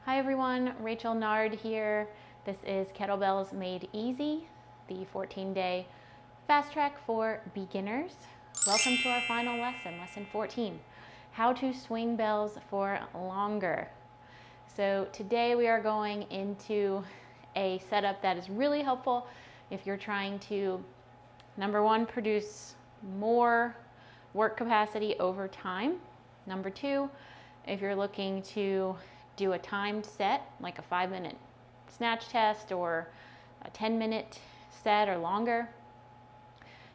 Hi everyone, Rachel Nard here. This is Kettlebells Made Easy, the 14-day fast track for beginners. Welcome to our final lesson, lesson 14, how to swing bells for longer. So today we are going into a setup that is really helpful if you're trying to, number one, produce more work capacity over time. Number two, if you're looking to do a timed set, like a 5-minute snatch test or a 10-minute set or longer.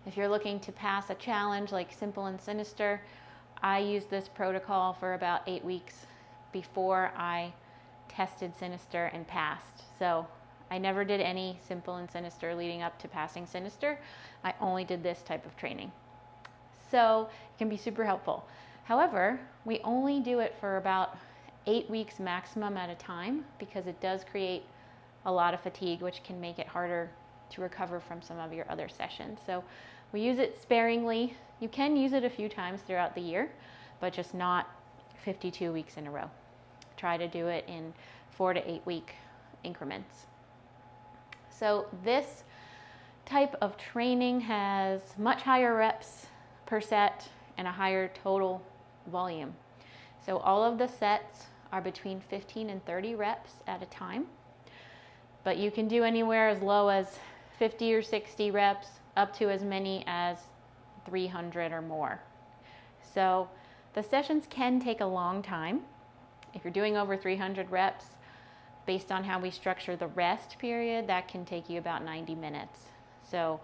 If you're looking to pass a challenge like Simple and Sinister, I used this protocol for about 8 weeks before I tested Sinister and passed. So I never did any Simple and Sinister leading up to passing Sinister. I only did this type of training. So it can be super helpful. However, we only do it for about 8 weeks maximum at a time because it does create a lot of fatigue, which can make it harder to recover from some of your other sessions. So we use it sparingly. You can use it a few times throughout the year, but just not 52 weeks in a row. Try to do it in 4 to 8 week increments. So this type of training has much higher reps per set and a higher total volume. So all of the sets are between 15 and 30 reps at a time, but you can do anywhere as low as 50 or 60 reps up to as many as 300 or more. So the sessions can take a long time. If you're doing over 300 reps, based on how we structure the rest period, that can take you about 90 minutes. So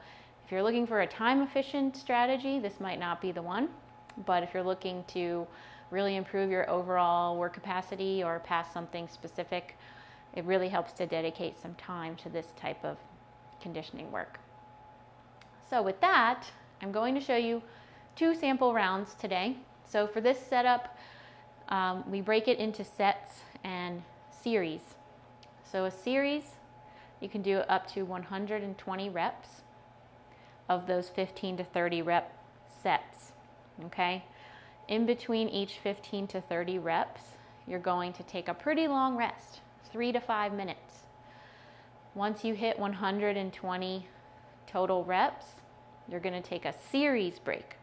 if you're looking for a time efficient strategy, this might not be the one, but if you're looking to really improve your overall work capacity or pass something specific, it really helps to dedicate some time to this type of conditioning work. So with that, I'm going to show you 2 sample rounds today. So for this setup, we break it into sets and series. So a series, you can do up to 120 reps of those 15 to 30 rep sets, okay? In between each 15 to 30 reps, you're going to take a pretty long rest, 3 to 5 minutes. Once you hit 120 total reps, you're going to take a series break,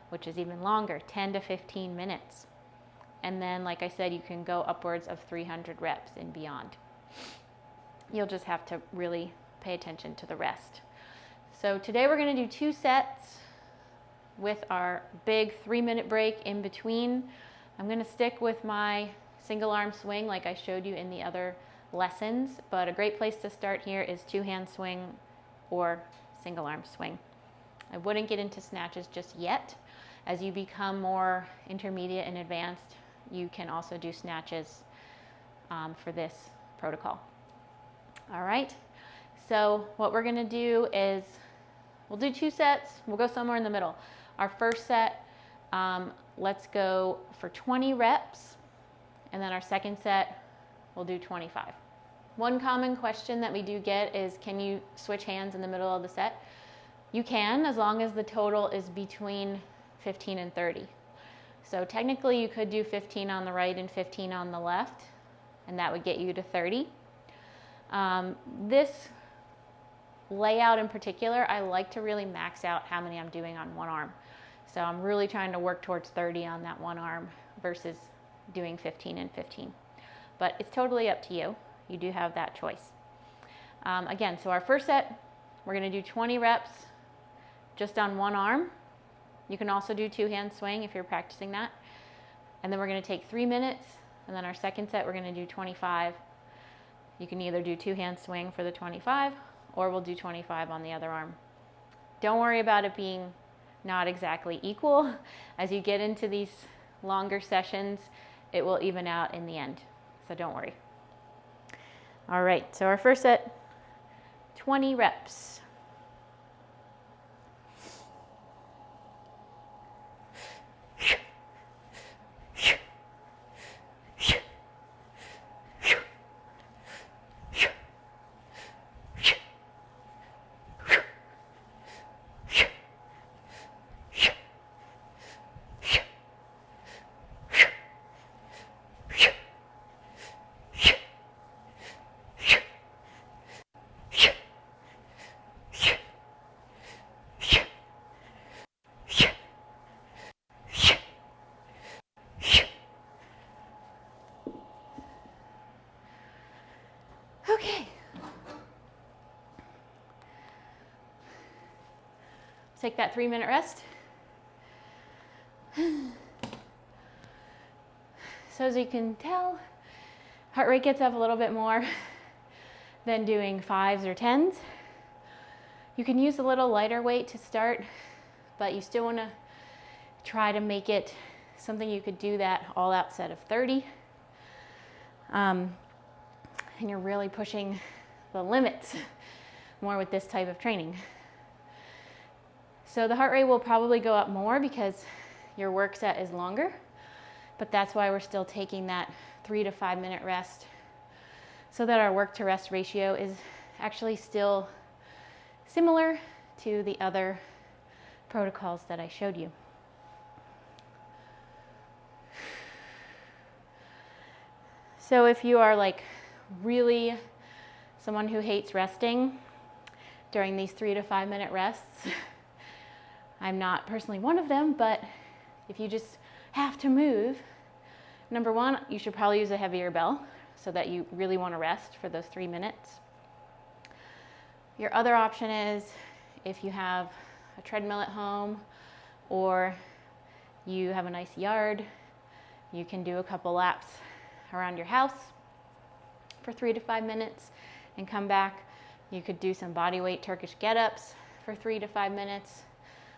which is even longer, 10 to 15 minutes. And then, like I said, you can go upwards of 300 reps and beyond. You'll just have to really pay attention to the rest. So today we're going to do 2 sets with our big 3-minute break in between. I'm going to stick with my single arm swing like I showed you in the other lessons, but a great place to start here is 2-hand swing or single arm swing. I wouldn't get into snatches just yet. As you become more intermediate and advanced, you can also do snatches for this protocol. All right, so what we're going to do is we'll do 2 sets. We'll go somewhere in the middle. Our first set, let's go for 20 reps, and then our second set, we'll do 25. One common question that we do get is, can you switch hands in the middle of the set? You can, as long as the total is between 15 and 30. So technically you could do 15 on the right and 15 on the left, and that would get you to 30. This layout in particular, I like to really max out how many I'm doing on one arm. So I'm really trying to work towards 30 on that one arm versus doing 15 and 15. But it's totally up to you. You do have that choice. Again, so our first set, we're going to do 20 reps just on one arm. You can also do 2-hand swing if you're practicing that. And then we're going to take 3 minutes. And then our second set, we're going to do 25. You can either do 2-hand swing for the 25, or we'll do 25 on the other arm. Don't worry about it being not exactly equal. As you get into these longer sessions, it will even out in the end. So don't worry. All right, so our first set, 20 reps. Okay. Take that 3-minute rest. So as you can tell, heart rate gets up a little bit more than doing 5s or 10s. You can use a little lighter weight to start, but you still want to try to make it something you could do that all out set of 30. And you're really pushing the limits more with this type of training. So the heart rate will probably go up more because your work set is longer, but that's why we're still taking that 3 to 5 minute rest so that our work to rest ratio is actually still similar to the other protocols that I showed you. So if you are like really someone who hates resting during these 3 to 5 minute rests, I'm not personally one of them, but if you just have to move, number one, you should probably use a heavier bell so that you really want to rest for those 3 minutes. Your other option is if you have a treadmill at home or you have a nice yard, you can do a couple laps around your house for 3 to 5 minutes and come back. You could do some body weight Turkish get-ups for 3 to 5 minutes.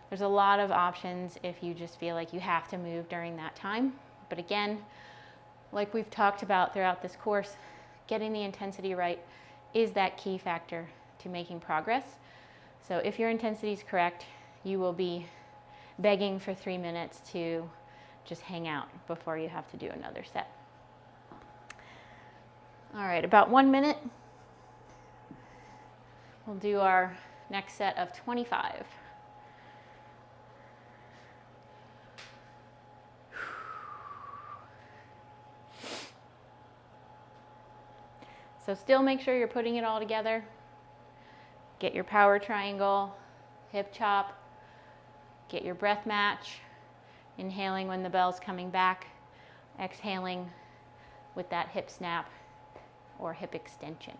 There's a lot of options if you just feel like you have to move during that time. But again, like we've talked about throughout this course, getting the intensity right is that key factor to making progress. So if your intensity is correct, you will be begging for 3 minutes to just hang out before you have to do another set. All right, about 1 minute. We'll do our next set of 25. So still make sure you're putting it all together. Get your power triangle, hip chop, get your breath match, inhaling when the bell's coming back, exhaling with that hip snap or hip extension.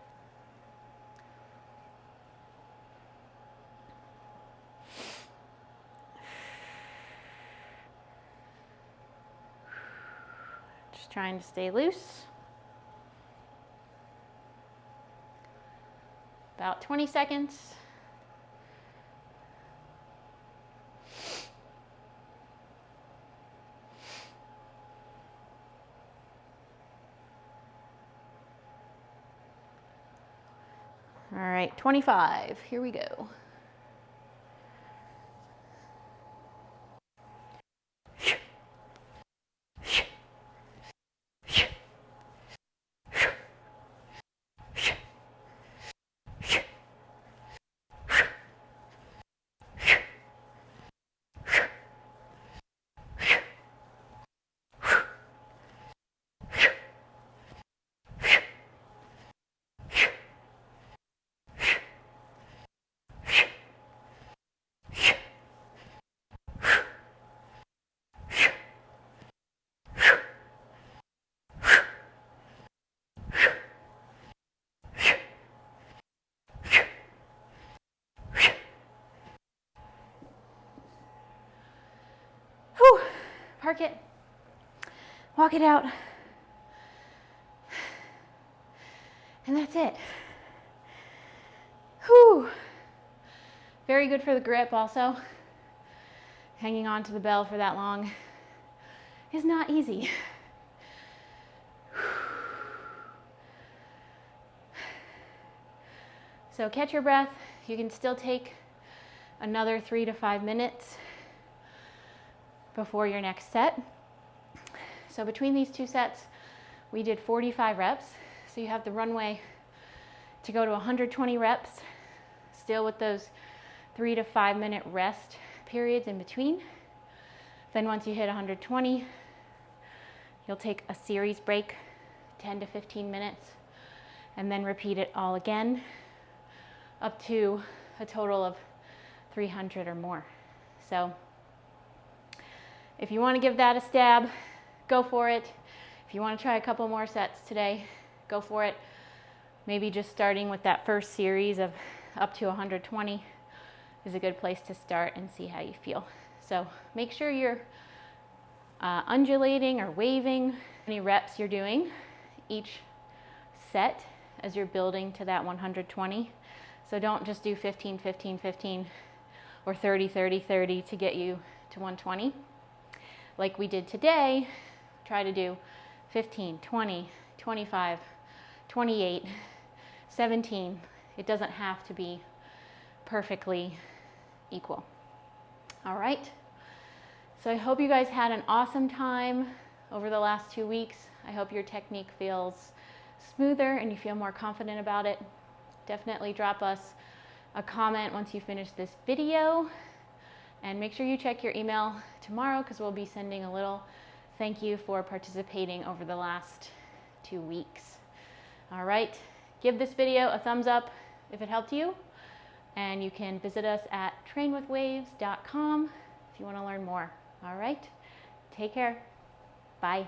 Just trying to stay loose. About 20 seconds. All right, 25, here we go. Park it, walk it out, and that's it. Whew. Very good for the grip also. Hanging on to the bell for that long is not easy. So catch your breath. You can still take another 3 to 5 minutes before your next set. So between these two sets, we did 45 reps. So you have the runway to go to 120 reps, still with those 3 to 5 minute rest periods in between. Then once you hit 120, you'll take a series break, 10 to 15 minutes, and then repeat it all again up to a total of 300 or more. So if you want to give that a stab, go for it. If you want to try a couple more sets today, go for it. maybe just starting with that first series of up to 120 is a good place to start and see how you feel. So make sure you're undulating or waving any reps you're doing each set as you're building to that 120. So don't just do 15, 15, 15 or 30, 30, 30 to get you to 120. Like we did today, try to do 15, 20, 25, 28, 17. It doesn't have to be perfectly equal. All right. So I hope you guys had an awesome time over the last 2 weeks. I hope your technique feels smoother and you feel more confident about it. Definitely drop us a comment once you finish this video, and make sure you check your email tomorrow because we'll be sending a little thank you for participating over the last 2 weeks. All right, give this video a thumbs up if it helped you, and you can visit us at trainwithwaves.com if you want to learn more. All right, take care. Bye.